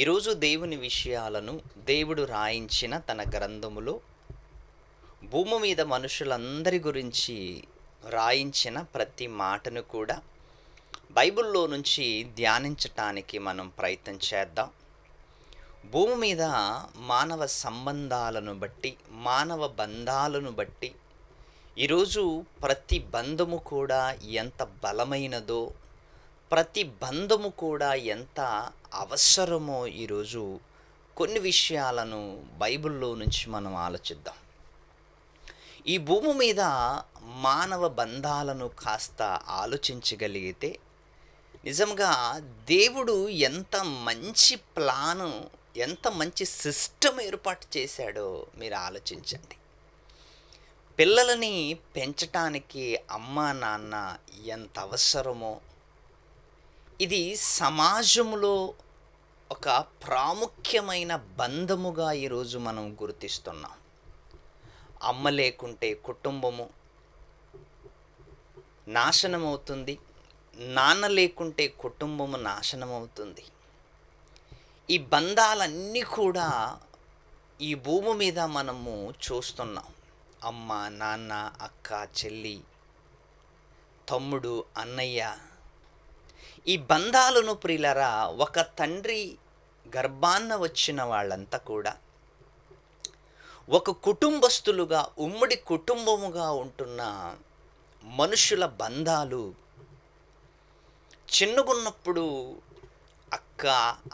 ఈరోజు దేవుని విషయాలను దేవుడు రాయించిన తన గ్రంథములో భూమి మీద మనుషులందరి గురించి రాయించిన ప్రతి మాటను కూడా బైబిల్లో నుంచి ధ్యానించటానికి మనం ప్రయత్నం చేద్దాం. భూమి మీద మానవ సంబంధాలను బట్టి, మానవ బంధాలను బట్టి ఈరోజు ప్రతి బంధము కూడా ఎంత బలమైనదో, ప్రతి బంధము కూడా ఎంత అవసరమో ఈరోజు కొన్ని విషయాలను బైబిల్లో నుంచి మనం ఆలోచిద్దాం. ఈ భూమి మీద మానవ బంధాలను కాస్త ఆలోచించగలిగితే నిజంగా దేవుడు ఎంత మంచి ప్లాను, ఎంత మంచి సిస్టమ్ ఏర్పాటు చేశాడో మీరు ఆలోచించండి. పిల్లలని పెంచటానికి అమ్మా నాన్న ఎంత అవసరమో ఇది సమాజంలో ఒక ప్రాముఖ్యమైన బంధముగా ఈరోజు మనం గుర్తిస్తున్నాం. అమ్మ లేకుంటే కుటుంబము నాశనమవుతుంది, నాన్న లేకుంటే కుటుంబము నాశనమవుతుంది. ఈ బంధాలన్నీ కూడా ఈ భూమి మీద మనము చూస్తున్నాం. అమ్మ, నాన్న, అక్క, చెల్లి, తమ్ముడు, అన్నయ్య, ఈ బంధాలను ప్రియులరా ఒక తండ్రి గర్భాన వచ్చిన వాళ్ళంతా కూడా ఒక కుటుంబస్తులుగా, ఉమ్మడి కుటుంబముగా ఉంటున్న మనుషుల బంధాలు చిన్నగున్నప్పుడు అక్క,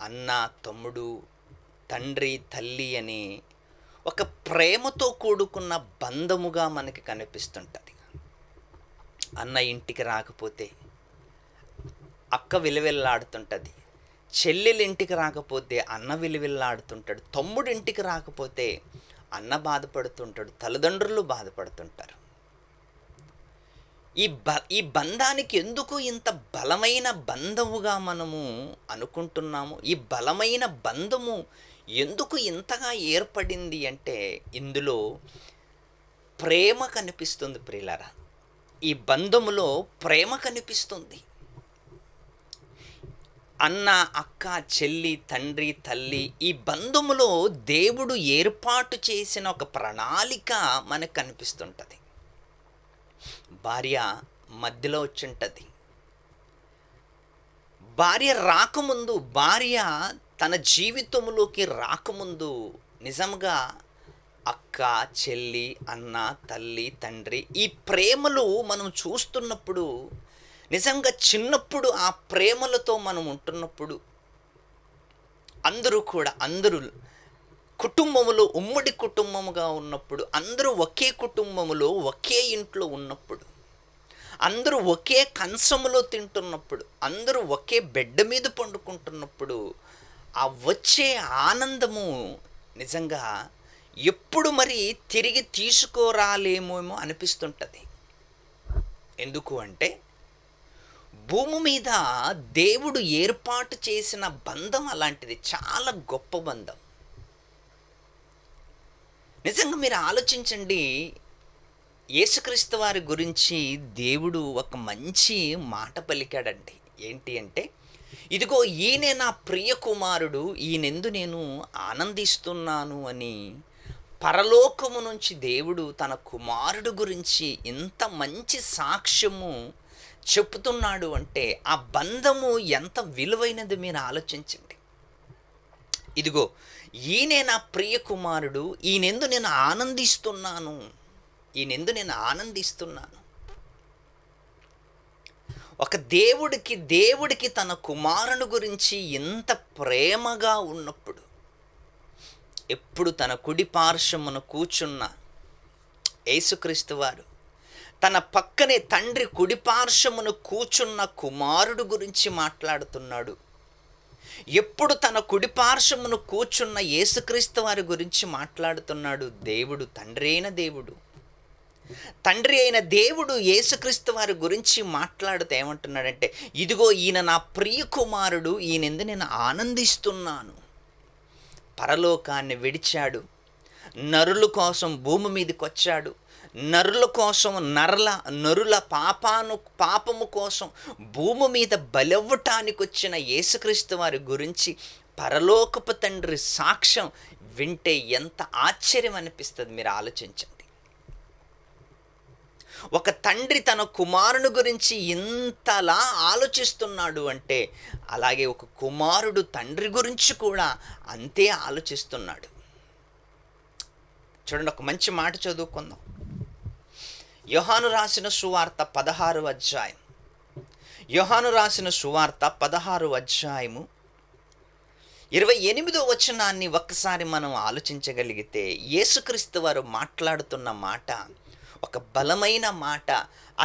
అన్న, తమ్ముడు, తండ్రి, తల్లి అని ఒక ప్రేమతో కూడుకున్న బంధముగా మనకి కనిపిస్తుంటుంది. అన్న ఇంటికి రాకపోతే అక్క విలువెల్లాడుతుంటుంది, చెల్లెలు ఇంటికి రాకపోతే అన్న విలువెల్లాడుతుంటాడు, తమ్ముడు ఇంటికి రాకపోతే అన్న బాధపడుతుంటాడు, తల్లిదండ్రులు బాధపడుతుంటారు. ఈ బంధానికి ఎందుకు ఇంత బలమైన బంధముగా మనము అనుకుంటున్నాము? ఈ బలమైన బంధము ఎందుకు ఇంతగా ఏర్పడింది అంటే ఇందులో ప్రేమ కనిపిస్తుంది ప్రియులారా. ఈ బంధములో ప్రేమ కనిపిస్తుంది. అన్న, అక్క, చెల్లి, తండ్రి, తల్లి, ఈ బంధములో దేవుడు ఏర్పాటు చేసిన ఒక ప్రణాళిక మనకు కనిపిస్తుంటుంది. భార్య మధ్యలో వచ్చుంటుంది. భార్య రాకముందు, భార్య తన జీవితంలోకి రాకముందు నిజంగా అక్క, చెల్లి, అన్న, తల్లి, తండ్రి, ఈ ప్రేమలు మనం చూస్తున్నప్పుడు నిజంగా చిన్నప్పుడు ఆ ప్రేమలతో మనం ఉంటున్నప్పుడు అందరూ కుటుంబములో ఉమ్మడి కుటుంబముగా ఉన్నప్పుడు, అందరూ ఒకే కుటుంబములో ఒకే ఇంట్లో ఉన్నప్పుడు, అందరూ ఒకే కంచములో తింటున్నప్పుడు, అందరూ ఒకే బెడ్ మీద పండుకుంటున్నప్పుడు ఆ వచ్చే ఆనందము నిజంగా ఎప్పుడు మరి తిరిగి తీసుకురాలేమేమో అనిపిస్తుంటుంది. ఎందుకు అంటే భూమి మీద దేవుడు ఏర్పాటు చేసిన బంధం అలాంటిది, చాలా గొప్ప బంధం. నిజంగా మీరు ఆలోచించండి. యేసుక్రీస్తు వారి గురించి దేవుడు ఒక మంచి మాట పలికాడండి. ఏంటి అంటే, ఇదిగో ఈయనే నా ప్రియ కుమారుడు, ఈయనెందు నేను ఆనందిస్తున్నాను అని పరలోకము నుంచి దేవుడు తన కుమారుడు గురించి ఇంత మంచి సాక్ష్యము చెప్తున్నాడు అంటే ఆ బంధము ఎంత విలువైనది మీరు ఆలోచించండి. ఇదిగో ఈయనే నా ప్రియ కుమారుడు, ఈయనెందు నేను ఆనందిస్తున్నాను. ఒక దేవుడికి తన కుమారుని గురించి ఎంత ప్రేమగా ఉన్నప్పుడు, ఎప్పుడు తన కుడి పార్శ్వమున కూర్చున్న యేసుక్రీస్తు వారు తన పక్కనే తండ్రి కుడిపార్శ్వమును కూర్చున్న కుమారుడు గురించి మాట్లాడుతున్నాడు. ఎప్పుడు తన కుడిపార్శ్వమును కూర్చున్న యేసుక్రీస్తు వారి గురించి మాట్లాడుతున్నాడు. తండ్రి అయిన దేవుడు యేసుక్రీస్తు వారి గురించి మాట్లాడుతూ ఏమంటున్నాడంటే, ఇదిగో ఈయన నా ప్రియ కుమారుడు, ఈయనెందు నేను ఆనందిస్తున్నాను. పరలోకాన్ని విడిచాడు, నరుల కోసం భూమి మీదకి వచ్చాడు, నరుల కోసం నరుల పాపము కోసం భూమి మీద బలవ్వటానికి వచ్చిన యేసుక్రీస్తు వారి గురించి పరలోకపు తండ్రి సాక్ష్యం వింటే ఎంత ఆశ్చర్యం అనిపిస్తుంది, మీరు ఆలోచించండి. ఒక తండ్రి తన కుమారుని గురించి ఇంతలా ఆలోచిస్తున్నాడు అంటే, అలాగే ఒక కుమారుడు తండ్రి గురించి కూడా అంతే ఆలోచిస్తున్నాడు. చూడండి, ఒక మంచి మాట చదువుకుందాం. యోహాను రాసిన సువార్త 16వ అధ్యాయం. యోహాను రాసిన సువార్త 16వ అధ్యాయము 28వ వచనాన్ని ఒక్కసారి మనం ఆలోచించగలిగితే, యేసుక్రీస్తు వారు మాట్లాడుతున్న మాట ఒక బలమైన మాట,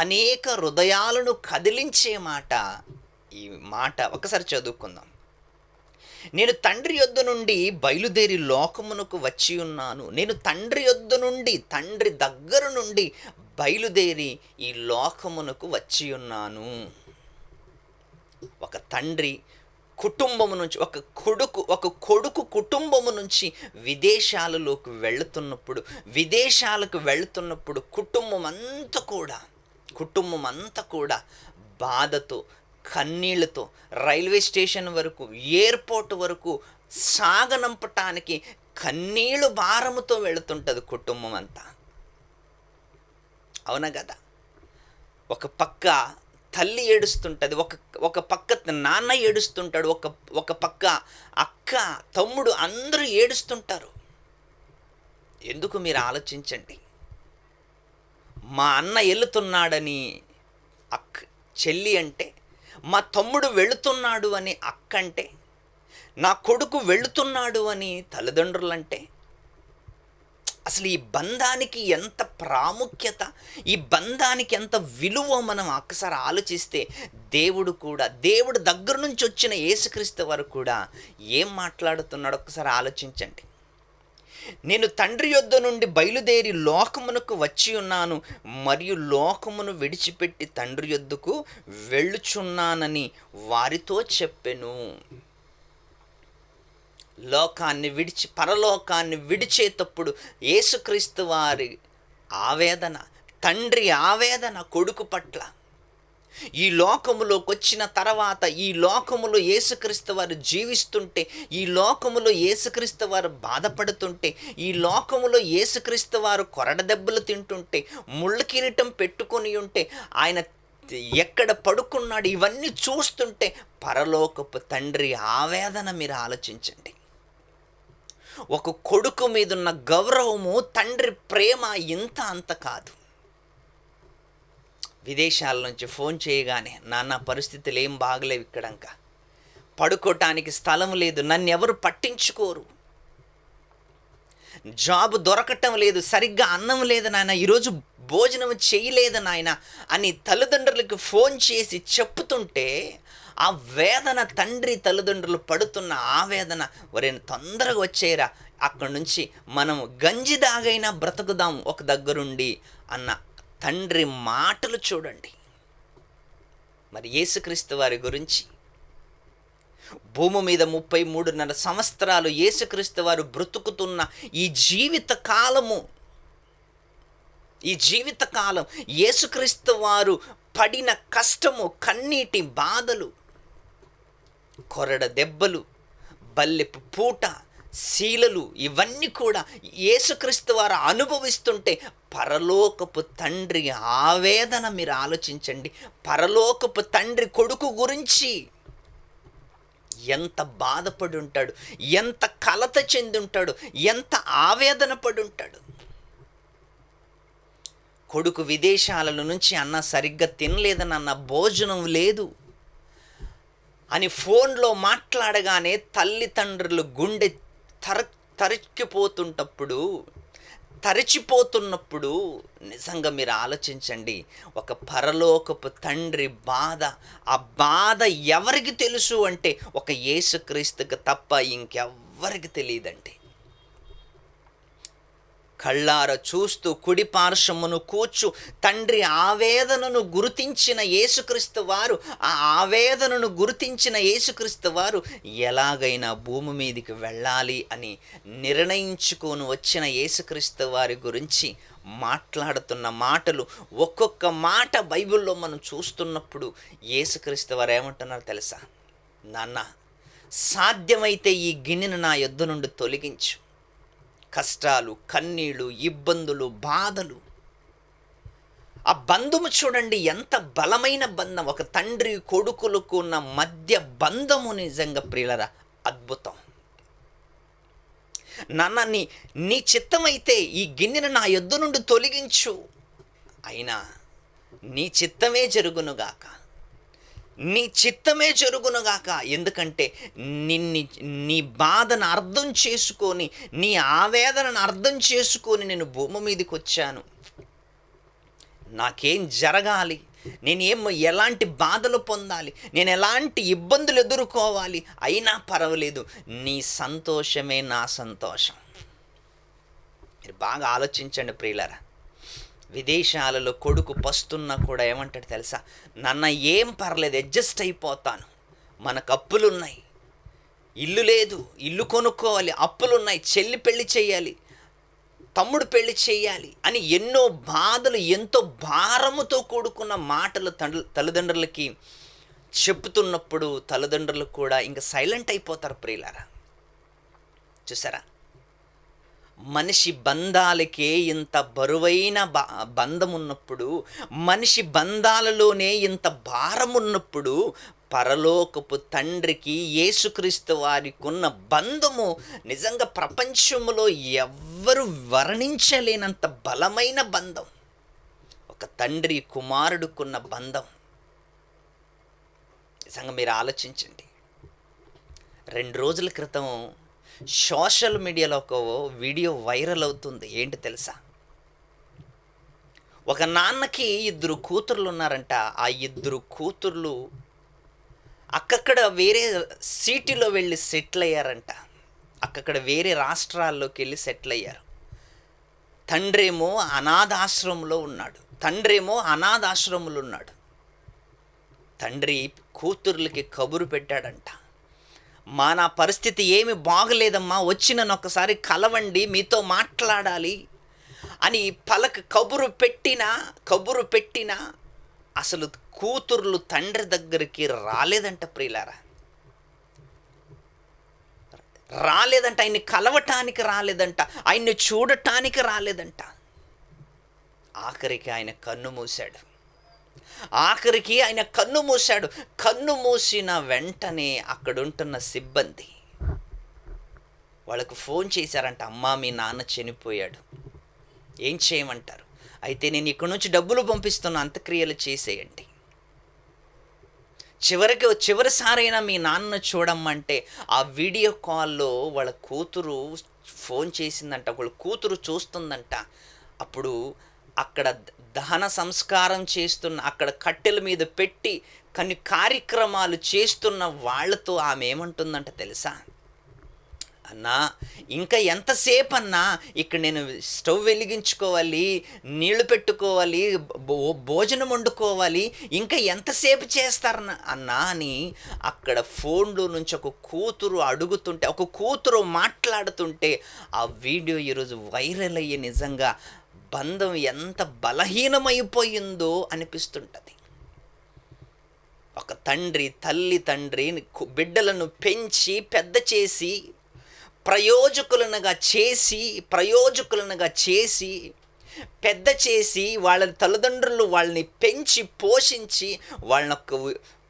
అనేక హృదయాలను కదిలించే మాట. ఈ మాట ఒకసారి చదువుకుందాం. నేను తండ్రి యొద్ద నుండి బయలుదేరి లోకమునకు వచ్చి ఉన్నాను. నేను తండ్రి యొద్ద నుండి, తండ్రి దగ్గర నుండి బయలుదేరి ఈ లోకమునకు వచ్చి ఉన్నాను. ఒక తండ్రి కుటుంబము నుంచి, ఒక కొడుకు కుటుంబము నుంచి విదేశాలకు వెళుతున్నప్పుడు కుటుంబం అంతా కూడా బాధతో, కన్నీళ్లతో రైల్వే స్టేషన్ వరకు, ఎయిర్పోర్ట్ వరకు సాగనంపటానికి కన్నీళ్ళు భారముతో వెళుతుంటుంది కుటుంబం అంతా. అవునా కదా? ఒక పక్క తల్లి ఏడుస్తుంటుంది, ఒక పక్క నాన్న ఏడుస్తుంటాడు, ఒక పక్క అక్క, తమ్ముడు అందరూ ఏడుస్తుంటారు. ఎందుకు మీరు ఆలోచించండి. మా అన్న వెళుతున్నాడని చెల్లి అంటే, మా తమ్ముడు వెళుతున్నాడు అని అక్క అంటే, నా కొడుకు వెళుతున్నాడు అని తల్లిదండ్రులంటే, అసలు ఈ బంధానికి ఎంత ప్రాముఖ్యత, ఈ బంధానికి ఎంత విలువ మనం ఒక్కసారి ఆలోచిస్తే, దేవుడు దగ్గర నుంచి వచ్చిన యేసుక్రీస్తు వారు కూడా ఏం మాట్లాడుతున్నాడో ఒకసారి ఆలోచించండి. నేను తండ్రి యొద్ద నుండి బయలుదేరి లోకమునకు వచ్చి ఉన్నాను, మరియు లోకమును విడిచిపెట్టి తండ్రి యొద్దకు వెళ్ళుచున్నానని వారితో చెప్పెను. పరలోకాన్ని విడిచేటప్పుడు యేసుక్రీస్తు వారి ఆవేదన, తండ్రి ఆవేదన కొడుకు పట్ల. ఈ లోకములోకి వచ్చిన తర్వాత, ఈ లోకములో యేసుక్రీస్తు వారు జీవిస్తుంటే, ఈ లోకములో యేసుక్రీస్తు వారు బాధపడుతుంటే, ఈ లోకములో యేసుక్రీస్తు వారు కొరడ దెబ్బలు తింటుంటే, ముళ్ళ కిరీటం పెట్టుకొని ఉంటే, ఆయన ఎక్కడ పడుకున్నాడు, ఇవన్నీ చూస్తుంటే పరలోకపు తండ్రి ఆవేదన మీరు ఆలోచించండి. ఒక కొడుకు మీదున్న గౌరవము, తండ్రి ప్రేమ ఇంత అంత కాదు. విదేశాల నుంచి ఫోన్ చేయగానే, నాన్న పరిస్థితులు ఏం బాగలేవు, ఇక్కడంక పడుకోవటానికి స్థలం లేదు, నన్ను ఎవరు పట్టించుకోరు, జాబ్ దొరకటం లేదు, సరిగ్గా అన్నం లేదు నాయన, ఈరోజు భోజనం చేయలేదు నాయన అని తల్లిదండ్రులకు ఫోన్ చేసి చెప్పుతుంటే, ఆ వేదన, తండ్రి తల్లిదండ్రులు పడుతున్న ఆవేదన, వరేను తొందరగా వచ్చేయరా, అక్కడి నుంచి మనం గంజి దాగైనా బ్రతుకుదాం ఒక దగ్గరుండి అన్న తండ్రి మాటలు చూడండి. మరి యేసుక్రీస్తు వారి గురించి, భూమి మీద 33.5 సంవత్సరాలు యేసుక్రీస్తు వారు బ్రతుకుతున్న ఈ జీవితకాలం యేసుక్రీస్తు వారు పడిన కష్టము, కన్నీటి బాధలు, కొరడ దెబ్బలు, బల్లెపు పూట, శీలలు, ఇవన్నీ కూడా యేసుక్రీస్తు వారు అనుభవిస్తుంటే పరలోకపు తండ్రి ఆవేదన మీరు ఆలోచించండి. పరలోకపు తండ్రి కొడుకు గురించి ఎంత బాధపడి ఉంటాడు, ఎంత కలత చెంది ఉంటాడు, ఎంత ఆవేదన పడి ఉంటాడు. కొడుకు విదేశాల నుంచి, అన్న సరిగ్గా తినలేదని, అన్న భోజనం లేదు అని ఫోన్లో మాట్లాడగానే తల్లిదండ్రులు గుండె తరిచిపోతున్నప్పుడు నిజంగా మీరు ఆలోచించండి. ఒక పరలోకపు తండ్రి బాధ, ఆ బాధ ఎవరికి తెలుసు అంటే ఒక యేసుక్రీస్తుకి తప్ప ఇంకెవ్వరికి తెలియదండి. కళ్ళార చూస్తూ కుడి పార్శ్వమును కూర్చు తండ్రి ఆవేదనను గుర్తించిన యేసుక్రీస్తు వారు, ఆ ఆవేదనను గుర్తించిన యేసుక్రీస్తు వారు ఎలాగైనా భూమి మీదకి వెళ్ళాలి అని నిర్ణయించుకొని వచ్చిన యేసుక్రీస్తు వారి గురించి మాట్లాడుతున్న మాటలు, ఒక్కొక్క మాట బైబిల్లో మనం చూస్తున్నప్పుడు యేసుక్రీస్తు వారు ఏమంటున్నారు తెలుసా? నాన్న, సాధ్యమైతే ఈ గిన్నెను నా యొద్ద నుండి తొలగించు. కష్టాలు, కన్నీళ్ళు, ఇబ్బందులు, బాధలు. ఆ బంధము చూడండి ఎంత బలమైన బంధం. ఒక తండ్రి కొడుకులకు ఉన్న మధ్య బంధము నిజంగా ప్రియులరా అద్భుతం. నాన్న నీ చిత్తమైతే ఈ గిన్నెను నా యొద్ద నుండి తొలగించు, అయినా నీ చిత్తమే జరుగునుగాక, నీ చిత్తమే జరుగునుగాక. ఎందుకంటే నీ బాధను అర్థం చేసుకొని, నీ ఆవేదనను అర్థం చేసుకొని నేను భూమి మీదకి వచ్చాను. నాకేం జరగాలి, ఎలాంటి బాధలు పొందాలి, నేను ఎలాంటి ఇబ్బందులు ఎదుర్కోవాలి, అయినా పర్వాలేదు, నీ సంతోషమే నా సంతోషం. మీరు బాగా ఆలోచించండి ప్రియులారా. విదేశాలలో కొడుకు పస్తున్నా కూడా ఏమంటాడు తెలుసా? నాన్న ఏం పర్లేదు, అడ్జస్ట్ అయిపోతాను, మనకు అప్పులున్నాయి, ఇల్లు లేదు, ఇల్లు కొనుక్కోవాలి, అప్పులున్నాయి, చెల్లి పెళ్లి చేయాలి, తమ్ముడు పెళ్లి చేయాలి అని ఎన్నో బాధలు, ఎంతో భారముతో కూడుకున్న మాటలు తల్లిదండ్రులకి చెప్తున్నప్పుడు తల్లిదండ్రులు కూడా ఇంకా సైలెంట్ అయిపోతారు ప్రియులారా. చూసారా, మనిషి బంధాలకే ఇంత బరువైన బంధం ఉన్నప్పుడు, మనిషి బంధాలలోనే ఇంత భారం ఉన్నప్పుడు, పరలోకపు తండ్రికి యేసుక్రీస్తు వారికి ఉన్న బంధము నిజంగా ప్రపంచంలో ఎవ్వరు వర్ణించలేనంత బలమైన బంధం. ఒక తండ్రి కుమారుడుకున్న బంధం. నిజంగా మీరు ఆలోచించండి. 2 రోజుల క్రితం సోషల్ మీడియాలో ఒక వీడియో వైరల్ అవుతుంది. ఏంటి తెలుసా? ఒక నాన్నకి 2 కూతుర్లు ఉన్నారంట. ఆ 2 కూతుర్లు అక్కక్కడ వేరే సిటీలో వెళ్ళి సెటిల్ అయ్యారంట. అక్కక్కడ వేరే రాష్ట్రాల్లోకి వెళ్ళి సెటిల్ అయ్యారు. తండ్రేమో అనాథాశ్రమంలో ఉన్నాడు. తండ్రి కూతుర్లకి కబురు పెట్టాడంట, నా పరిస్థితి ఏమి బాగలేదమ్మా, వచ్చి నన్ను ఒకసారి కలవండి, మీతో మాట్లాడాలి అని కబురు పెట్టినా అసలు కూతుర్లు తండ్రి దగ్గరికి రాలేదంట ప్రియులారా. ఆయన్ని కలవటానికి రాలేదంట, ఆయన్ని చూడటానికి రాలేదంట. ఆఖరికి ఆయన కన్ను మూశాడు. కన్ను మూసిన వెంటనే అక్కడుంటున్న సిబ్బంది వాళ్ళకు ఫోన్ చేశారంట, అమ్మా మీ నాన్న చనిపోయాడు, ఏం చేయమంటారు? అయితే నేను ఇక్కడి నుంచి డబ్బులు పంపిస్తున్న, అంత్యక్రియలు చేసేయండి, చివరిసారైనా మీ నాన్న చూడమ్మంటే ఆ వీడియో కాల్లో వాళ్ళ కూతురు ఫోన్ చేసిందంట. వాళ్ళ కూతురు చూస్తుందంట. అప్పుడు అక్కడ దహన సంస్కారం చేస్తున్న, అక్కడ కట్టెల మీద పెట్టి కొన్ని కార్యక్రమాలు చేస్తున్న వాళ్ళతో ఆమె ఏమంటుందంట తెలుసా? అన్నా ఇంకా ఎంతసేపు అన్నా ఇక్కడ నేను స్టవ్ వెలిగించుకోవాలి, నీళ్లు పెట్టుకోవాలి, భోజనం వండుకోవాలి, ఇంకా ఎంతసేపు చేస్తారన్నా అన్నా అని అక్కడ ఫోన్లో నుంచి ఒక కూతురు మాట్లాడుతుంటే ఆ వీడియో ఈరోజు వైరల్ అయ్యి నిజంగా బంధం ఎంత బలహీనమైపోయిందో అనిపిస్తుంటుంది. ఒక తండ్రి బిడ్డలను పెంచి పెద్ద చేసి ప్రయోజకులనుగా చేసి పెద్ద చేసి వాళ్ళ తల్లిదండ్రులు వాళ్ళని పెంచి పోషించి వాళ్ళకు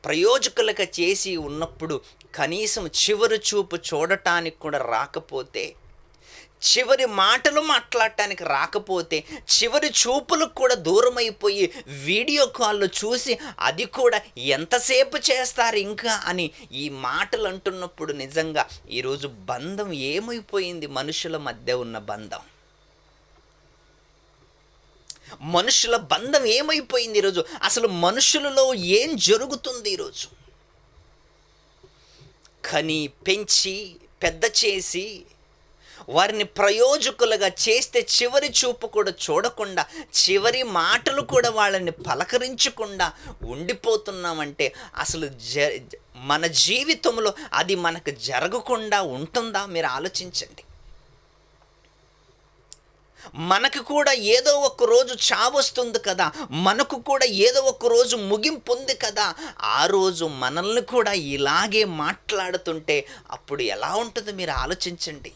ప్రయోజకులుగా చేసి ఉన్నప్పుడు కనీసం చివరి చూపు చూడటానికి కూడా రాకపోతే, చివరి మాటలు మాట్లాడటానికి రాకపోతే, చివరి చూపులకు కూడా దూరం అయిపోయి వీడియో కాల్లో చూసి అది కూడా ఎంతసేపు చేస్తారు ఇంకా అని ఈ మాటలు అంటున్నప్పుడు నిజంగా ఈరోజు బంధం ఏమైపోయింది? మనుషుల మధ్య ఉన్న మనుషుల బంధం ఏమైపోయింది ఈరోజు? అసలు మనుషులలో ఏం జరుగుతుంది ఈరోజు? కని పెంచి పెద్ద చేసి వారిని ప్రయోజకులుగా చేస్తే చివరి చూపు కూడా చూడకుండా, చివరి మాటలు కూడా వాళ్ళని పలకరించకుండా ఉండిపోతున్నామంటే అసలు మన జీవితంలో అది మనకు జరగకుండా ఉంటుందా? మీరు ఆలోచించండి. మనకు కూడా ఏదో ఒక రోజు చావొస్తుంది కదా, మనకు కూడా ఏదో ఒక రోజు ముగింపు ఉంది కదా, ఆ రోజు మనల్ని కూడా ఇలాగే మాట్లాడుతుంటే అప్పుడు ఎలా ఉంటుందో మీరు ఆలోచించండి.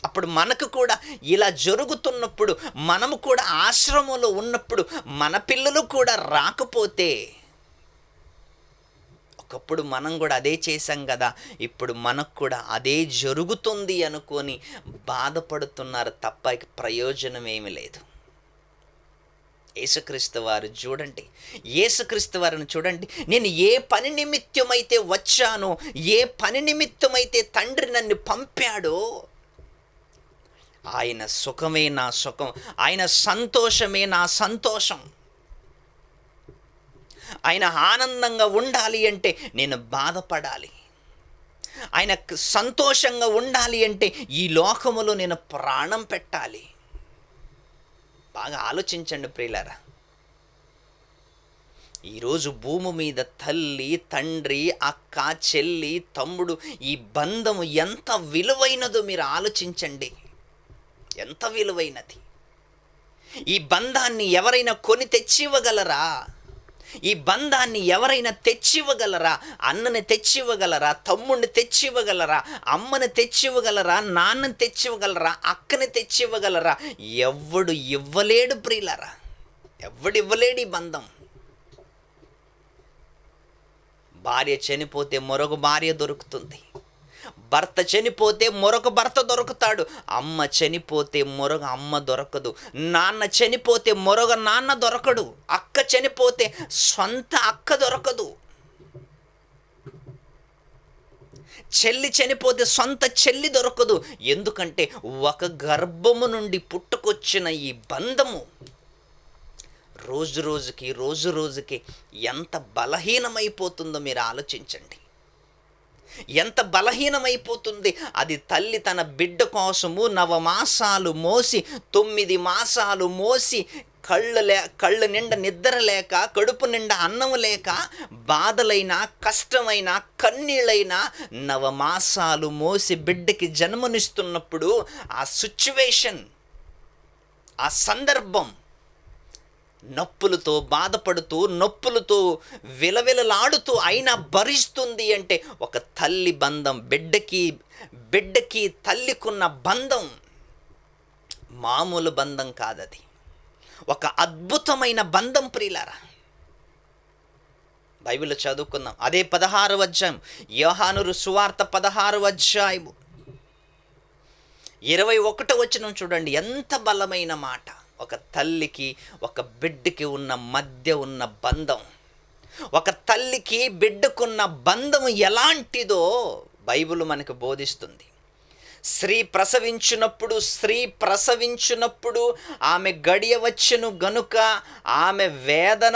అప్పుడు మనకు కూడా ఇలా జరుగుతున్నప్పుడు, మనము కూడా ఆశ్రమంలో ఉన్నప్పుడు మన పిల్లలు కూడా రాకపోతే, ఒకప్పుడు మనం కూడా అదే చేశాం కదా, ఇప్పుడు మనకు కూడా అదే జరుగుతుంది అనుకొని బాధపడుతున్నారు తప్ప ఇక ప్రయోజనం ఏమీ లేదు. యేసుక్రీస్తు వారు చూడండి, యేసుక్రీస్తు వారిని చూడండి. నేను ఏ పని నిమిత్తమైతే వచ్చానో, ఏ పని నిమిత్తమైతే తండ్రి నన్ను పంపాడో, ఆయన సుఖమే నా సుఖం, ఆయన సంతోషమే నా సంతోషం. ఆయన ఆనందంగా ఉండాలి అంటే నేను బాధపడాలి, ఆయన సంతోషంగా ఉండాలి అంటే ఈ లోకములో నేను ప్రాణం పెట్టాలి. బాగా ఆలోచించండి ప్రియులారా. ఈరోజు భూమి మీద తల్లి, తండ్రి, అక్క, చెల్లి, తమ్ముడు, ఈ బంధం ఎంత విలువైనదో మీరు ఆలోచించండి. ఎంత విలువైనది. ఈ బంధాన్ని ఎవరైనా కొని తెచ్చివ్వగలరా? ఈ బంధాన్ని ఎవరైనా తెచ్చివ్వగలరా? అన్నని తెచ్చివ్వగలరా? తమ్ముడిని తెచ్చివ్వగలరా? అమ్మని తెచ్చివ్వగలరా? నాన్నని తెచ్చివ్వగలరా? అక్కని తెచ్చివ్వగలరా? ఎవ్వడు ఇవ్వలేడు ప్రియులారా, ఎవ్వడు ఇవ్వలేడు ఈ బంధం. భార్య చనిపోతే మరొక భార్య దొరుకుతుంది, భర్త చనిపోతే మరొక భర్త దొరుకుతాడు, అమ్మ చనిపోతే మరొక అమ్మ దొరకదు, నాన్న చనిపోతే మరొక నాన్న దొరకడు, అక్క చనిపోతే సొంత అక్క దొరకదు, చెల్లి చనిపోతే సొంత చెల్లి దొరకదు. ఎందుకంటే ఒక గర్భము నుండి పుట్టుకొచ్చిన ఈ బంధము రోజు రోజుకి ఎంత బలహీనమైపోతుందో మీరు ఆలోచించండి. ఎంత బలహీనమైపోతుంది. అది తల్లి తన బిడ్డ కోసము 9 మాసాలు మోసి, 9 మాసాలు మోసి, కళ్ళు నిండా నిద్ర లేక, కడుపు నిండా అన్నం లేక, బాధలైనా, కష్టమైన, కన్నీళ్ళైనా 9 మాసాలు మోసి బిడ్డకి జన్మనిస్తున్నప్పుడు ఆ సిచ్యువేషన్, ఆ సందర్భం, నొప్పులతో బాధపడుతూ, నొప్పులతో విలవిలలాడుతూ అయినా భరిస్తుంది అంటే ఒక తల్లి బంధం, బిడ్డకి తల్లికున్న బంధం మామూలు బంధం కాదది. ఒక అద్భుతమైన బంధం ప్రియులారా. బైబిల్లో చదువుకుందాం. అదే 16వ అధ్యాయం, యోహాను సువార్త 16వ అధ్యాయము 21వ వచనం చూడండి. ఎంత బలమైన మాట. ఒక తల్లికి ఒక బిడ్డకి మధ్య ఉన్న బంధం, ఒక తల్లికి బిడ్డకున్న బంధం ఎలాంటిదో బైబిల్ మనకు బోధిస్తుంది. స్త్రీ ప్రసవించినప్పుడు ఆమె గడియ వచ్చును గనుక ఆమె వేదన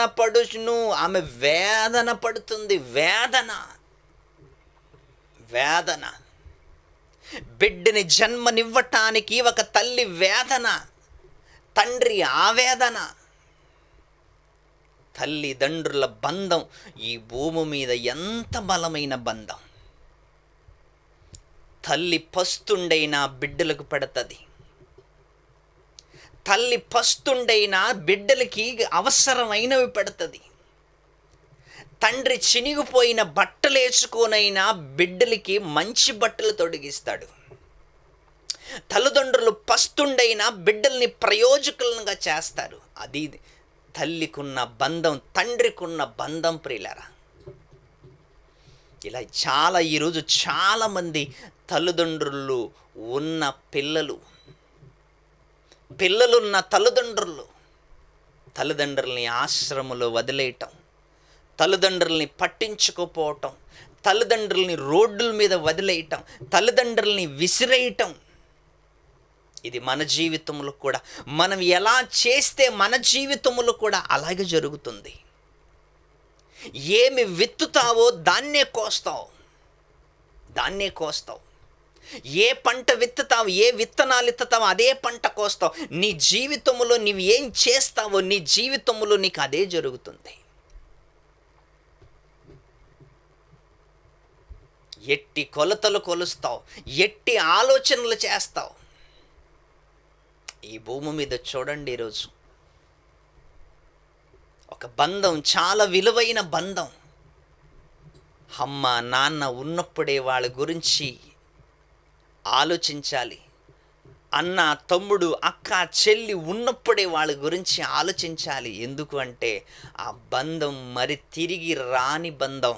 పడుతుంది. వేదన బిడ్డని జన్మనివ్వటానికి ఒక తల్లి వేదన, తండ్రి ఆవేదన. తల్లిదండ్రుల బంధం ఈ భూమి మీద ఎంత బలమైన బంధం. తల్లి పస్తుండైనా బిడ్డలకు పెడుతుంది. తల్లి పస్తుండైనా బిడ్డలకి అవసరమైనవి పెడుతుంది. తండ్రి చినిగిపోయిన బట్టలు వేసుకోనైనా బిడ్డలకి మంచి బట్టలు తొడిగిస్తాడు. తల్లిదండ్రులు పస్తుండైనా బిడ్డల్ని ప్రయోజకులుగా చేస్తారు. అది తల్లికున్న బంధం, తండ్రికున్న బంధం ప్రియులారా. ఇలా ఈరోజు చాలామంది తల్లిదండ్రులు ఉన్న పిల్లలున్న తల్లిదండ్రుల్ని ఆశ్రమంలో వదిలేయటం, తల్లిదండ్రుల్ని పట్టించుకోపోవటం, తల్లిదండ్రుల్ని రోడ్ల మీద వదిలేయటం, తల్లిదండ్రుల్ని విసిరేయటం. ఇది మన జీవితంలో కూడా, మనం ఎలా చేస్తే మన జీవితంలో కూడా అలాగే జరుగుతుంది. ఏమి విత్తుతావో దాన్నే కోస్తావు. ఏ పంట విత్తుతావు, ఏ విత్తనాలు విత్తుతావో అదే పంట కోస్తావు. నీ జీవితంలో నీవు ఏం చేస్తావో నీ జీవితంలో నీకు అదే జరుగుతుంది. ఎట్టి కొలతలు కొలుస్తావు, ఎట్టి ఆలోచనలు చేస్తావు. ఈ భూమి మీద చూడండి, ఈరోజు ఒక బంధం, చాలా విలువైన బంధం. అమ్మ నాన్న ఉన్నప్పుడే వాళ్ళ గురించి ఆలోచించాలి. అన్న తమ్ముడు అక్క చెల్లి ఉన్నప్పుడే వాళ్ళ గురించి ఆలోచించాలి. ఎందుకు అంటే ఆ బంధం మరి తిరిగి రాని బంధం.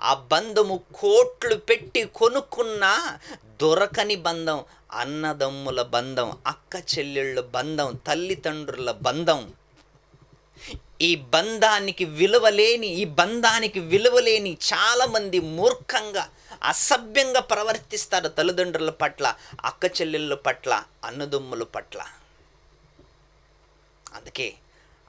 ఆ బంధము కోట్లు పెట్టి కొనుక్కున్నా దొరకని బంధం. అన్నదమ్ముల బంధం, అక్క చెల్లెళ్ళ బంధం, తల్లిదండ్రుల బంధం. ఈ బంధానికి విలువలేని చాలామంది మూర్ఖంగా, అసభ్యంగా ప్రవర్తిస్తారు తల్లిదండ్రుల పట్ల, అక్క చెల్లెళ్ళ పట్ల, అన్నదమ్ముల పట్ల. అందుకే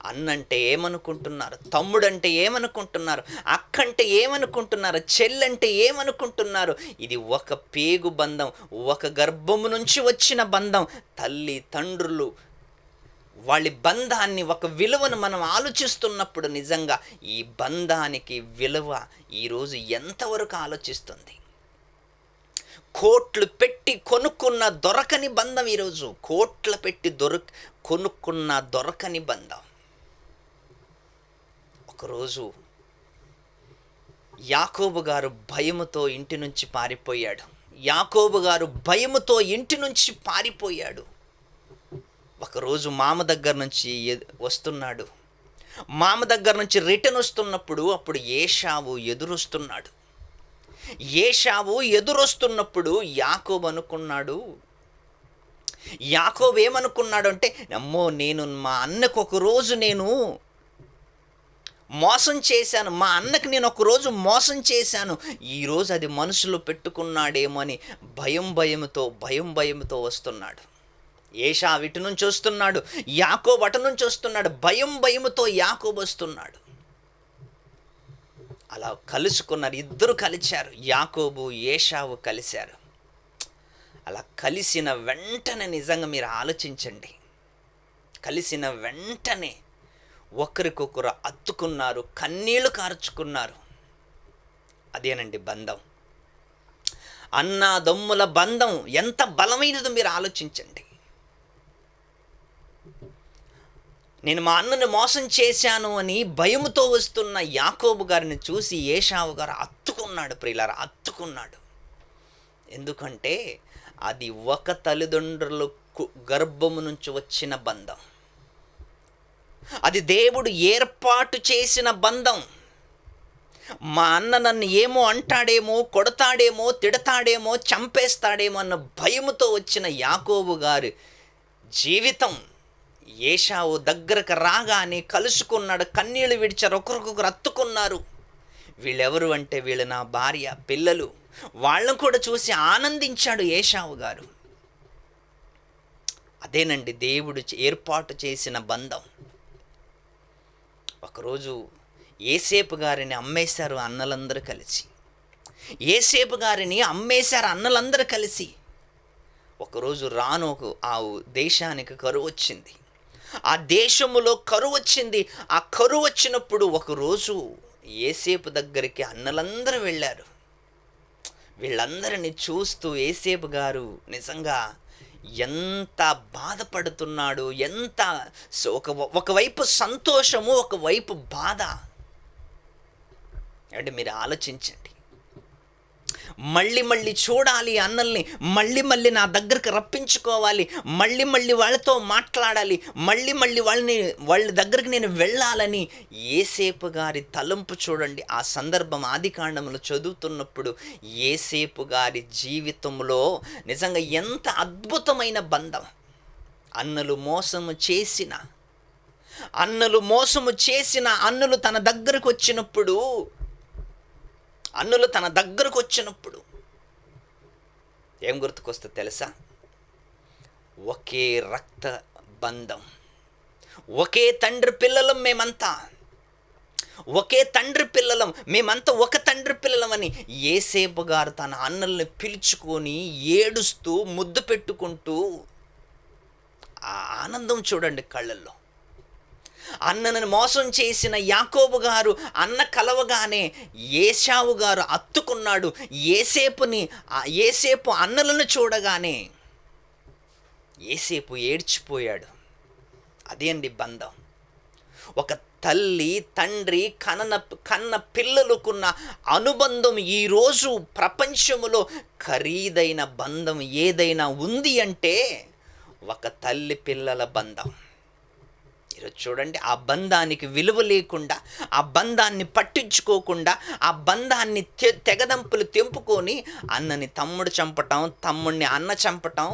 అన్నంటే ఏమనుకుంటున్నారు, తమ్ముడంటే ఏమనుకుంటున్నారు, అక్కంటే ఏమనుకుంటున్నారు, చెల్లంటే ఏమనుకుంటున్నారు. ఇది ఒక పేగు బంధం, ఒక గర్భము నుంచి వచ్చిన బంధం. తల్లి తండ్రులు వాళ్ళ బంధాన్ని, ఒక విలువను మనం ఆలోచిస్తున్నప్పుడు నిజంగా ఈ బంధానికి విలువ ఈరోజు ఎంతవరకు ఆలోచిస్తుంది? కోట్లు పెట్టి కొనుక్కున్న దొరకని బంధం ఈరోజు. కోట్ల పెట్టి కొనుక్కున్న దొరకని బంధం. ఒకరోజు యాకోబు గారు భయముతో ఇంటి నుంచి పారిపోయాడు. ఒకరోజు మామ దగ్గర నుంచి వస్తున్నాడు. మామ దగ్గర నుంచి రిటర్న్ వస్తున్నప్పుడు అప్పుడు ఏశావు ఎదురొస్తున్నప్పుడు యాకోబు ఏమనుకున్నాడు అంటే, అమ్మో, నేను మా అన్నకు ఒకరోజు నేను మోసం చేశాను, మా అన్నకి నేను ఒకరోజు మోసం చేశాను, ఈరోజు అది మనసులో పెట్టుకున్నాడేమో అని భయంతో వస్తున్నాడు. ఏశావు ఇటు నుంచి వస్తున్నాడు, యాకోబు అటు నుంచి వస్తున్నాడు. భయంతో యాకోబు వస్తున్నాడు. అలా కలుసుకున్నారు, ఇద్దరు కలిశారు. యాకోబు ఏశావు కలిశారు. అలా కలిసిన వెంటనే నిజంగా మీరు ఆలోచించండి, కలిసిన వెంటనే ఒకరికొకరు అత్తుకున్నారు, కన్నీళ్లు కార్చుకున్నారు. అదేనండి బంధం. అన్నదమ్ముల బంధం ఎంత బలమైనదో మీరు ఆలోచించండి. నేను మా అన్నను మోసం చేశాను అని భయముతో వస్తున్న యాకోబు గారిని చూసి ఏశావు గారు అత్తుకున్నాడు. ప్రియులారా, అత్తుకున్నాడు. ఎందుకంటే అది ఒక తల్లిదండ్రుల గర్భము నుంచి వచ్చిన బంధం. అది దేవుడు ఏర్పాటు చేసిన బంధం. మా అన్న నన్ను ఏమో అంటాడేమో, కొడతాడేమో, తిడతాడేమో, చంపేస్తాడేమో అన్న భయముతో వచ్చిన యాకోబు గారి జీవితం ఏశావు దగ్గరకు రాగానే కలుసుకున్నాడు, కన్నీళ్లు విడిచారు, ఒకరికొకరు అత్తుకున్నారు. వీళ్ళెవరు అంటే వీళ్ళు నా భార్య, పిల్లలు. వాళ్ళను కూడా చూసి ఆనందించాడు ఏశావు గారు. అదేనండి దేవుడు ఏర్పాటు చేసిన బంధం. ఒకరోజు యేసేపు గారిని అమ్మేశారు అన్నలందరూ కలిసి. ఒకరోజు ఆ దేశానికి కరువు వచ్చింది. ఆ దేశములో కరువు వచ్చింది. ఆ కరువు వచ్చినప్పుడు ఒకరోజు యేసేపు దగ్గరికి అన్నలందరూ వెళ్ళారు. వీళ్ళందరినీ చూస్తూ యేసేపు గారు నిజంగా ఎంత బాధపడుతున్నాడు, ఒకవైపు సంతోషము, ఒకవైపు బాధ. అంటే మీరు ఆలోచించండి, మళ్ళీ చూడాలి అన్నల్ని, మళ్ళీ నా దగ్గరికి రప్పించుకోవాలి, మళ్ళీ వాళ్ళతో మాట్లాడాలి, మళ్ళీ వాళ్ళ దగ్గరికి నేను వెళ్ళాలని యేసేపు గారి తలంపు చూడండి. ఆ సందర్భం ఆదికాండములో చదువుతున్నప్పుడు యేసేపు గారి జీవితంలో నిజంగా ఎంత అద్భుతమైన బంధం. అన్నలు మోసము చేసిన అన్నులు తన దగ్గరకు వచ్చినప్పుడు ఏం గుర్తుకొస్తుందో తెలుసా? ఒకే రక్త బంధం, ఒకే తండ్రి పిల్లలం మేమంతా, ఒక తండ్రి పిల్లలం అని యేసేపు గారు తన అన్నల్ని పిలుచుకొని ఏడుస్తూ ముద్దు పెట్టుకుంటూ, ఆ ఆనందం చూడండి కళ్ళల్లో. అన్నను మోసం చేసిన యాకోబు గారు అన్న కలవగానే ఏశావు గారు అత్తుకున్నాడు. యేసేపు అన్నలను చూడగానే ఏసేపు ఏడ్చిపోయాడు. అదే అండి బంధం. ఒక తల్లి తండ్రి కన్న పిల్లలకున్న అనుబంధం ఈరోజు ప్రపంచంలో ఖరీదైన బంధం ఏదైనా ఉంది అంటే ఒక తల్లి పిల్లల బంధం. ఈరోజు చూడండి, ఆ బంధానికి విలువ లేకుండా, ఆ బంధాన్ని పట్టించుకోకుండా, ఆ బంధాన్ని తెగదంపులు తెంపుకొని అన్నని తమ్ముడు చంపటం, తమ్ముడిని అన్న చంపటం.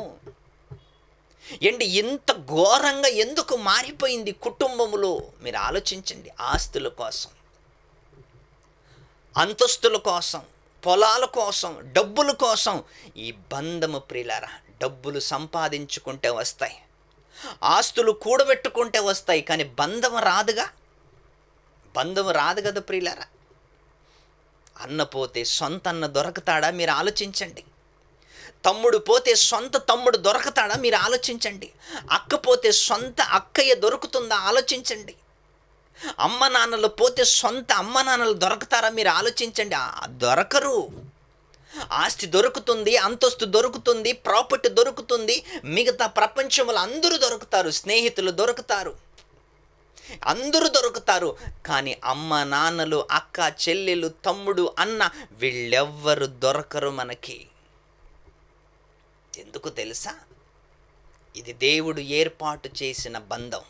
ఏంటి ఇంత ఘోరంగా ఎందుకు మారిపోయింది కుటుంబంలో? మీరు ఆలోచించండి. ఆస్తుల కోసం, అంతస్తుల కోసం, పొలాల కోసం, డబ్బుల కోసం ఈ బంధము ప్రియులారా. డబ్బులు సంపాదించుకుంటే వస్తాయి, ఆస్తులు కూడబెట్టుకుంటే వస్తాయి, కానీ బంధం రాదుగా. బంధం రాదు కదా ప్రియులారా. అన్న పోతే సొంత అన్న దొరకతాడా? మీరు ఆలోచించండి. తమ్ముడు పోతే సొంత తమ్ముడు దొరకతాడా? మీరు ఆలోచించండి. అక్క పోతే సొంత అక్కయ్య దొరుకుతుందా? ఆలోచించండి. అమ్మ నాన్నలు పోతే సొంత అమ్మ నాన్నలు దొరకతారా? మీరు ఆలోచించండి. దొరకరు. ఆస్తి దొరుకుతుంది, అంతస్తు దొరుకుతుంది, ప్రాపర్టీ దొరుకుతుంది, మిగతా ప్రపంచంలో అందరూ దొరుకుతారు, స్నేహితులు దొరుకుతారు, అందరూ దొరుకుతారు. కానీ అమ్మ నాన్నలు, అక్క చెల్లెలు, తమ్ముడు, అన్న వీళ్ళెవ్వరు దొరకరు మనకి. ఎందుకు తెలుసా? ఇది దేవుడు ఏర్పాటు చేసిన బంధం.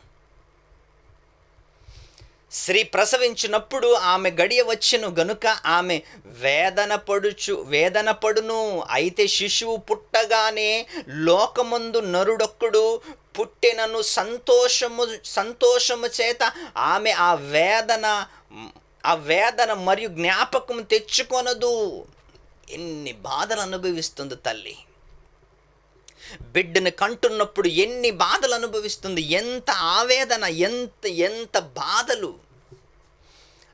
స్త్రీ ప్రసవించినప్పుడు ఆమె గడియ వచ్చెను గనుక ఆమె వేదన పడును. అయితే శిశువు పుట్టగానే లోకమందు నరుడొక్కడు పుట్టెనను సంతోషము చేత ఆమె ఆ వేదన మరియు జ్ఞాపకం తెచ్చుకొనదు. ఎన్ని బాధలు అనుభవిస్తుంది తల్లి. బిడ్డను కంటున్నప్పుడు ఎన్ని బాధలు అనుభవిస్తుంది, ఎంత ఆవేదన, ఎంత బాధలు.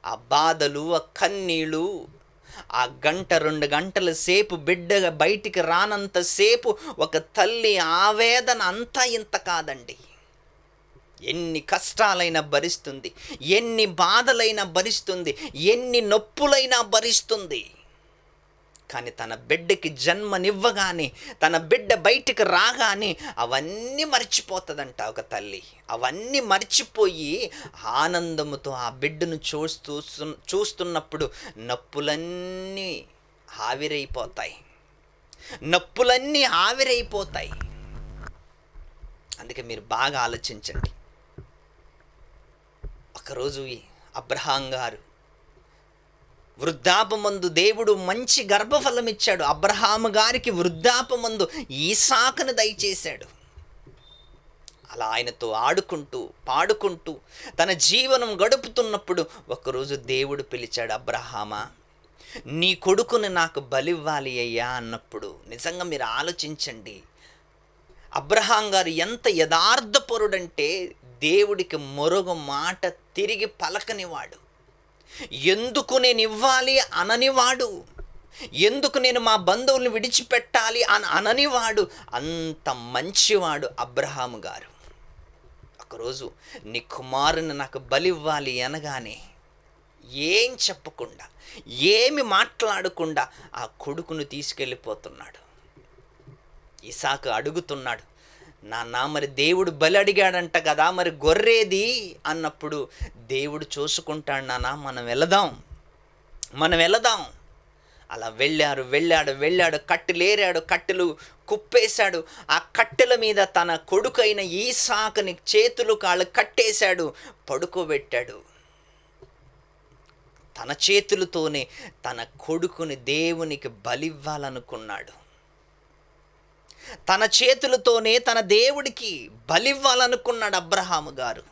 ఆ బాధలు, ఆ కన్నీళ్ళు, ఆ 1-2 గంటల సేపు బిడ్డ బయటికి రానంతసేపు ఒక తల్లి ఆవేదన అంతా ఇంత కాదండి. ఎన్ని కష్టాలైనా భరిస్తుంది, ఎన్ని బాధలైనా భరిస్తుంది, ఎన్ని నొప్పులైనా భరిస్తుంది. కానీ తన బిడ్డకి జన్మనివ్వగానే, తన బిడ్డ బయటికి రాగానే అవన్నీ మర్చిపోతుందంట ఒక తల్లి. అవన్నీ మర్చిపోయి ఆనందముతో ఆ బిడ్డను చూస్తున్నప్పుడు నొప్పులన్నీ ఆవిరైపోతాయి. అందుకే మీరు బాగా ఆలోచించండి. ఒకరోజు అబ్రహాం గారు వృద్ధాపమందు దేవుడు మంచి గర్భఫలం ఇచ్చాడు. అబ్రహాము గారికి వృద్ధాపమందు ఈసాకును దయచేశాడు. అలా ఆయనతో ఆడుకుంటూ పాడుకుంటూ తన జీవనం గడుపుతున్నప్పుడు ఒకరోజు దేవుడు పిలిచాడు, అబ్రహామా, నీ కొడుకుని నాకు బలివ్వాలి అయ్యా అన్నప్పుడు. నిజంగా మీరు ఆలోచించండి, అబ్రహాం గారు ఎంత యథార్థపరుడంటే దేవుడికి మరొక మాట తిరిగి పలకనివాడు. ఎందుకు నేను ఇవ్వాలి అననివాడు, ఎందుకు నేను మా బంధువుల్ని విడిచిపెట్టాలి అననివాడు. అంత మంచివాడు అబ్రహాము గారు. ఒకరోజు నీ కుమారుని నాకు బలివ్వాలి అనగానే ఏం చెప్పకుండా, ఏమి మాట్లాడకుండా ఆ కొడుకును తీసుకెళ్ళిపోతున్నాడు. ఇసాకు అడుగుతున్నాడు, నాన్న మరి దేవుడు బలి అడిగాడంట కదా, మరి గొర్రేది అన్నప్పుడు దేవుడు చూసుకుంటాడు నాన్న, మనం వెళదాం. అలా వెళ్ళాడు, కట్టెలేరాడు, కట్టెలు కుప్పేశాడు. ఆ కట్టెల మీద తన కొడుకైన ఈసాకుని చేతులు కాళ్ళు కట్టేశాడు, పడుకోబెట్టాడు. తన చేతులతోనే తన కొడుకుని దేవునికి బలివ్వాలనుకున్నాడు. తన చేతులతోనే తన దేవుడికి బలివ్వాలనుకున్నాడు అబ్రహాము గారు.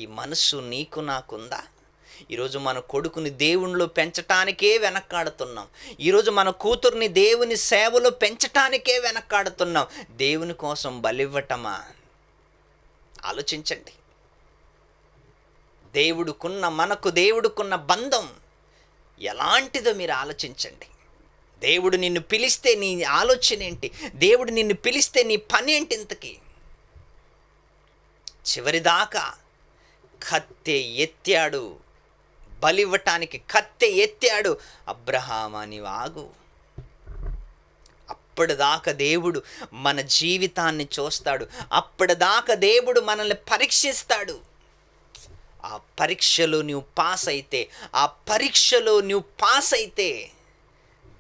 ఈ మనస్సు నీకు నాకుందా? ఈరోజు మన కొడుకుని దేవునిలో పెంచటానికే వెనక్కాడుతున్నాం. ఈరోజు మన కూతుర్ని దేవుని సేవలో పెంచటానికే వెనక్కాడుతున్నాం. దేవుని కోసం బలివ్వటమా? ఆలోచించండి. మనకు దేవుడుకున్న బంధం ఎలాంటిదో మీరు ఆలోచించండి. దేవుడు నిన్ను పిలిస్తే నీ ఆలోచన ఏంటి? దేవుడు నిన్ను పిలిస్తే నీ పని ఏంటి? ఇంతకీ చివరిదాకా కత్తె ఎత్తాడు, బలివ్వటానికి కత్తె ఎత్తాడు. అబ్రహామా నీవు ఆగు. అప్పటిదాకా దేవుడు మన జీవితాన్ని చూస్తాడు. అప్పటిదాకా దేవుడు మనల్ని పరీక్షిస్తాడు. ఆ పరీక్షలో నువ్వు పాస్ అయితే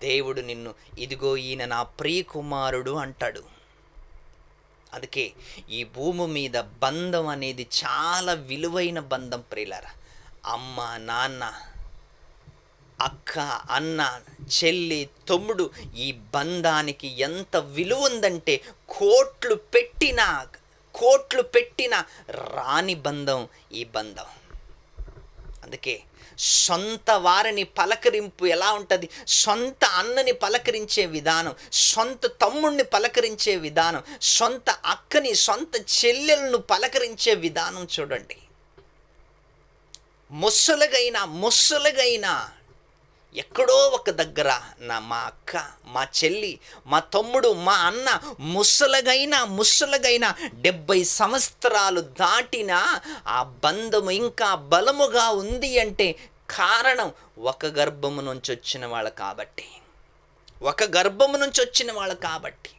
దేవుడు నిన్ను ఇదిగో ఈయన నా ప్రియకుమారుడు అంటాడు. అందుకే ఈ భూమి మీద బంధం అనేది చాలా విలువైన బంధం ప్రియులారా. అమ్మ, నాన్న, అక్క, అన్న, చెల్లి, తమ్ముడు, ఈ బంధానికి ఎంత విలువ ఉందంటే కోట్లు పెట్టిన రాని బంధం ఈ బంధం. అందుకే సొంత వారిని పలకరింపు ఎలా ఉంటుంది, సొంత అన్నని పలకరించే విధానం, సొంత తమ్ముడిని పలకరించే విధానం, సొంత అక్కని, సొంత చెల్లెలను పలకరించే విధానం చూడండి. ముసలుగైనా ఎక్కడో ఒక దగ్గర మా అక్క, మా చెల్లి, మా తమ్ముడు, మా అన్న ముసలగైనా 70 సంవత్సరాలు దాటినా ఆ బంధము ఇంకా బలముగా ఉంది అంటే కారణం ఒక గర్భము నుంచి వచ్చిన వాళ్ళు కాబట్టి.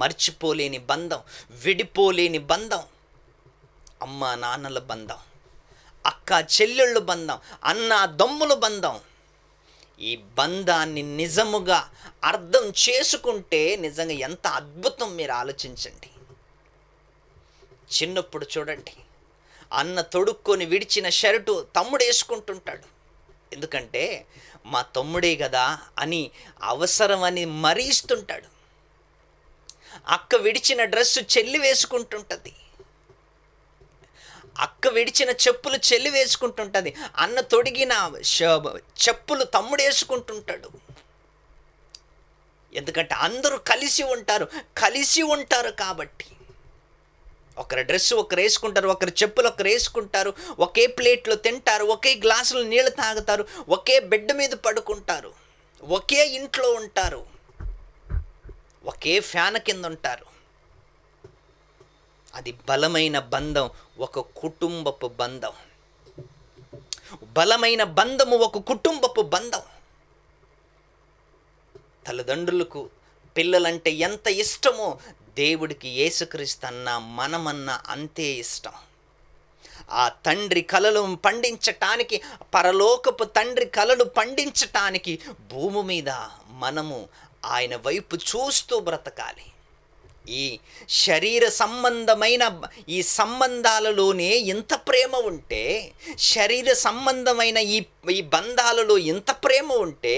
మర్చిపోలేని బంధం, విడిపోలేని బంధం, అమ్మ నాన్నల బంధం, అక్క చెల్లెళ్ళు బంధం, అన్న దమ్ముల బంధం. ఈ బంధాన్ని నిజముగా అర్థం చేసుకుంటే నిజంగా ఎంత అద్భుతం మీరు ఆలోచించండి. చిన్నప్పుడు చూడండి, అన్న తొడుక్కొని విడిచిన షర్టు తమ్ముడు వేసుకుంటుంటాడు. ఎందుకంటే మా తమ్ముడే కదా అని అవసరమని మరీ ఇస్తుంటాడు. అక్క విడిచిన డ్రెస్సు చెల్లి వేసుకుంటుంటుంది. అక్క విడిచిన చెప్పులు చెల్లి వేసుకుంటుంటుంది. అన్న తొడిగిన చెప్పులు తమ్ముడు వేసుకుంటుంటాడు. ఎందుకంటే అందరూ కలిసి ఉంటారు కాబట్టి. ఒకరి డ్రెస్సు ఒకరు వేసుకుంటారు, ఒకరి చెప్పులు ఒకరు వేసుకుంటారు, ఒకే ప్లేట్లో తింటారు, ఒకే గ్లాసులు నీళ్ళు తాగుతారు, ఒకే బెడ్ మీద పడుకుంటారు, ఒకే ఇంట్లో ఉంటారు, ఒకే ఫ్యాన్ కింద ఉంటారు. అది బలమైన బంధం, ఒక కుటుంబపు బంధం. బలమైన బంధము ఒక కుటుంబపు బంధం. తల్లిదండ్రులకు పిల్లలంటే ఎంత ఇష్టమో దేవుడికి యేసుక్రీస్తన్నా మనమన్నా అంతే ఇష్టం. ఆ తండ్రి కలలు పండించటానికి, పరలోకపు తండ్రి కలలు పండించటానికి భూమి మీద మనము ఆయన వైపు చూస్తూ బ్రతకాలి. ఈ శరీర సంబంధమైన ఈ సంబంధాలలోనే ఇంత ప్రేమ ఉంటే, శరీర సంబంధమైన ఈ బంధాలలో ఇంత ప్రేమ ఉంటే,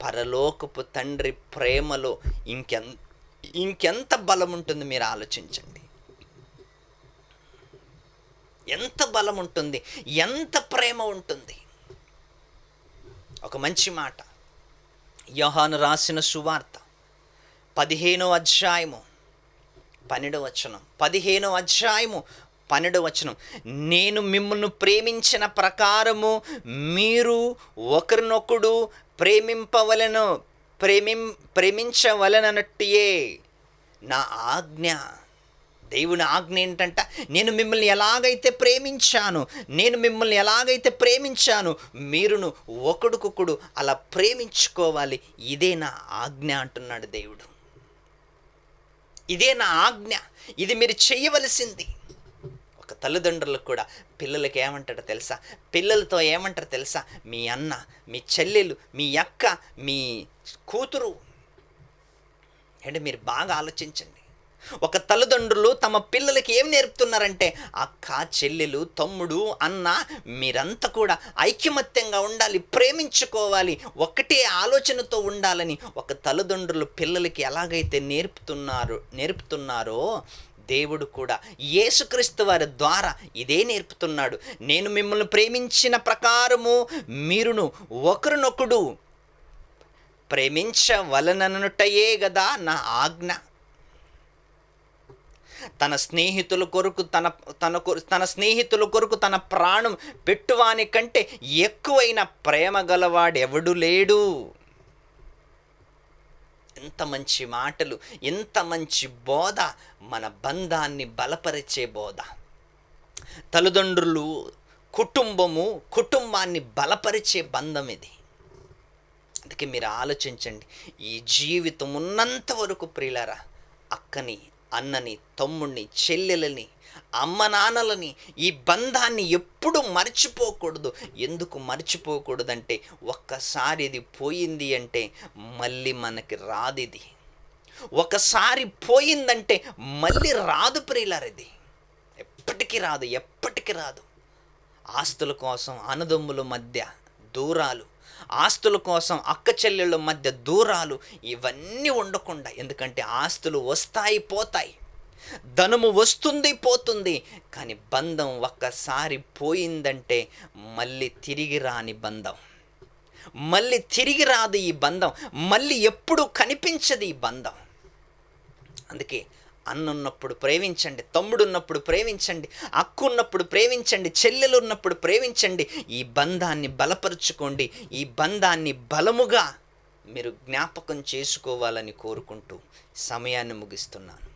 పరలోకపు తండ్రి ప్రేమలో ఇంకెంత బలం ఉంటుంది మీరు ఆలోచించండి. ఎంత బలం ఉంటుంది, ఎంత ప్రేమ ఉంటుంది. ఒక మంచి మాట యోహాను రాసిన సువార్త 15వ అధ్యాయము 12వ వచనం. 15వ అధ్యాయము 12వ వచనం. నేను మిమ్మల్ని ప్రేమించిన ప్రకారము మీరు ఒకరినొకడు ప్రేమించవలనన్నట్టే నా ఆజ్ఞ. దేవుని ఆజ్ఞ ఏంటంట, నేను మిమ్మల్ని ఎలాగైతే ప్రేమించాను మీరును ఒకడికొకడు అలా ప్రేమించుకోవాలి. ఇదే నా ఆజ్ఞ అంటున్నాడు దేవుడు. ఇదే నా ఆజ్ఞ, ఇది మీరు చేయవలసింది. ఒక తల్లిదండ్రులకు కూడా పిల్లలకి ఏమంటాడో తెలుసా? పిల్లలతో ఏమంటారు తెలుసా? మీ అన్న, మీ చెల్లెలు, మీ అక్క, మీ కూతురు. అంటే మీరు బాగా ఆలోచించండి. ఒక తల్లిదండ్రులు తమ పిల్లలకి ఏం నేర్పుతున్నారంటే, అక్క, చెల్లెలు, తమ్ముడు, అన్న మీరంతా కూడా ఐకమత్యంగా ఉండాలి, ప్రేమించుకోవాలి, ఒకటే ఆలోచనతో ఉండాలని ఒక తల్లిదండ్రులు పిల్లలకి ఎలాగైతే నేర్పుతున్నారో దేవుడు కూడా యేసుక్రీస్తు వారి ద్వారా ఇదే నేర్పుతున్నాడు. నేను మిమ్మల్ని ప్రేమించిన ప్రకారము మీరును ఒకరినొకడు ప్రేమించవలననుటయే కదా నా ఆజ్ఞ. తన స్నేహితుల కొరకు తన ప్రాణం పెట్టువాని కంటే ఎక్కువైన ప్రేమ గలవాడెవడు లేడు. ఎంత మంచి మాటలు, ఎంత మంచి బోధ, మన బంధాన్ని బలపరిచే బోధ. తల్లిదండ్రులు, కుటుంబాన్ని బలపరిచే బంధం ఇది. అందుకే మీరు ఆలోచించండి. ఈ జీవితం ఉన్నంత వరకు ప్రియులారా, అక్కని, అన్నని, తమ్ముడిని, చెల్లెలని, అమ్మ నాన్నలని, ఈ బంధాన్ని ఎప్పుడు మర్చిపోకూడదు. ఎందుకు మర్చిపోకూడదంటే, ఒక్కసారి ఇది పోయింది అంటే మళ్ళీ మనకి రాదు. ఇది ఒకసారి పోయిందంటే మళ్ళీ రాదు ప్రియులారా. ఇది ఎప్పటికీ రాదు, ఎప్పటికీ రాదు. ఆస్తుల కోసం అన్నదమ్ముల మధ్య దూరాలు, ఆస్తుల కోసం అక్క చెల్లెళ్ళ మధ్య దూరాలు, ఇవన్నీ ఉండకుండా. ఎందుకంటే ఆస్తులు వస్తాయి పోతాయి, ధనము వస్తుంది పోతుంది, కానీ బంధం ఒక్కసారి పోయిందంటే మళ్ళీ తిరిగి రాని బంధం, మళ్ళీ తిరిగి రాదు ఈ బంధం, మళ్ళీ ఎప్పుడు కనిపించదు ఈ బంధం. అందుకే అన్న ఉన్నప్పుడు ప్రేమించండి, తమ్ముడు ఉన్నప్పుడు ప్రేమించండి, అక్క ఉన్నప్పుడు ప్రేమించండి, చెల్లెలు ఉన్నప్పుడు ప్రేమించండి. ఈ బంధాన్ని బలపరుచుకోండి. ఈ బంధాన్ని బలముగా మీరు జ్ఞాపకం చేసుకోవాలని కోరుకుంటూ సమయాన్ని ముగిస్తున్నాను.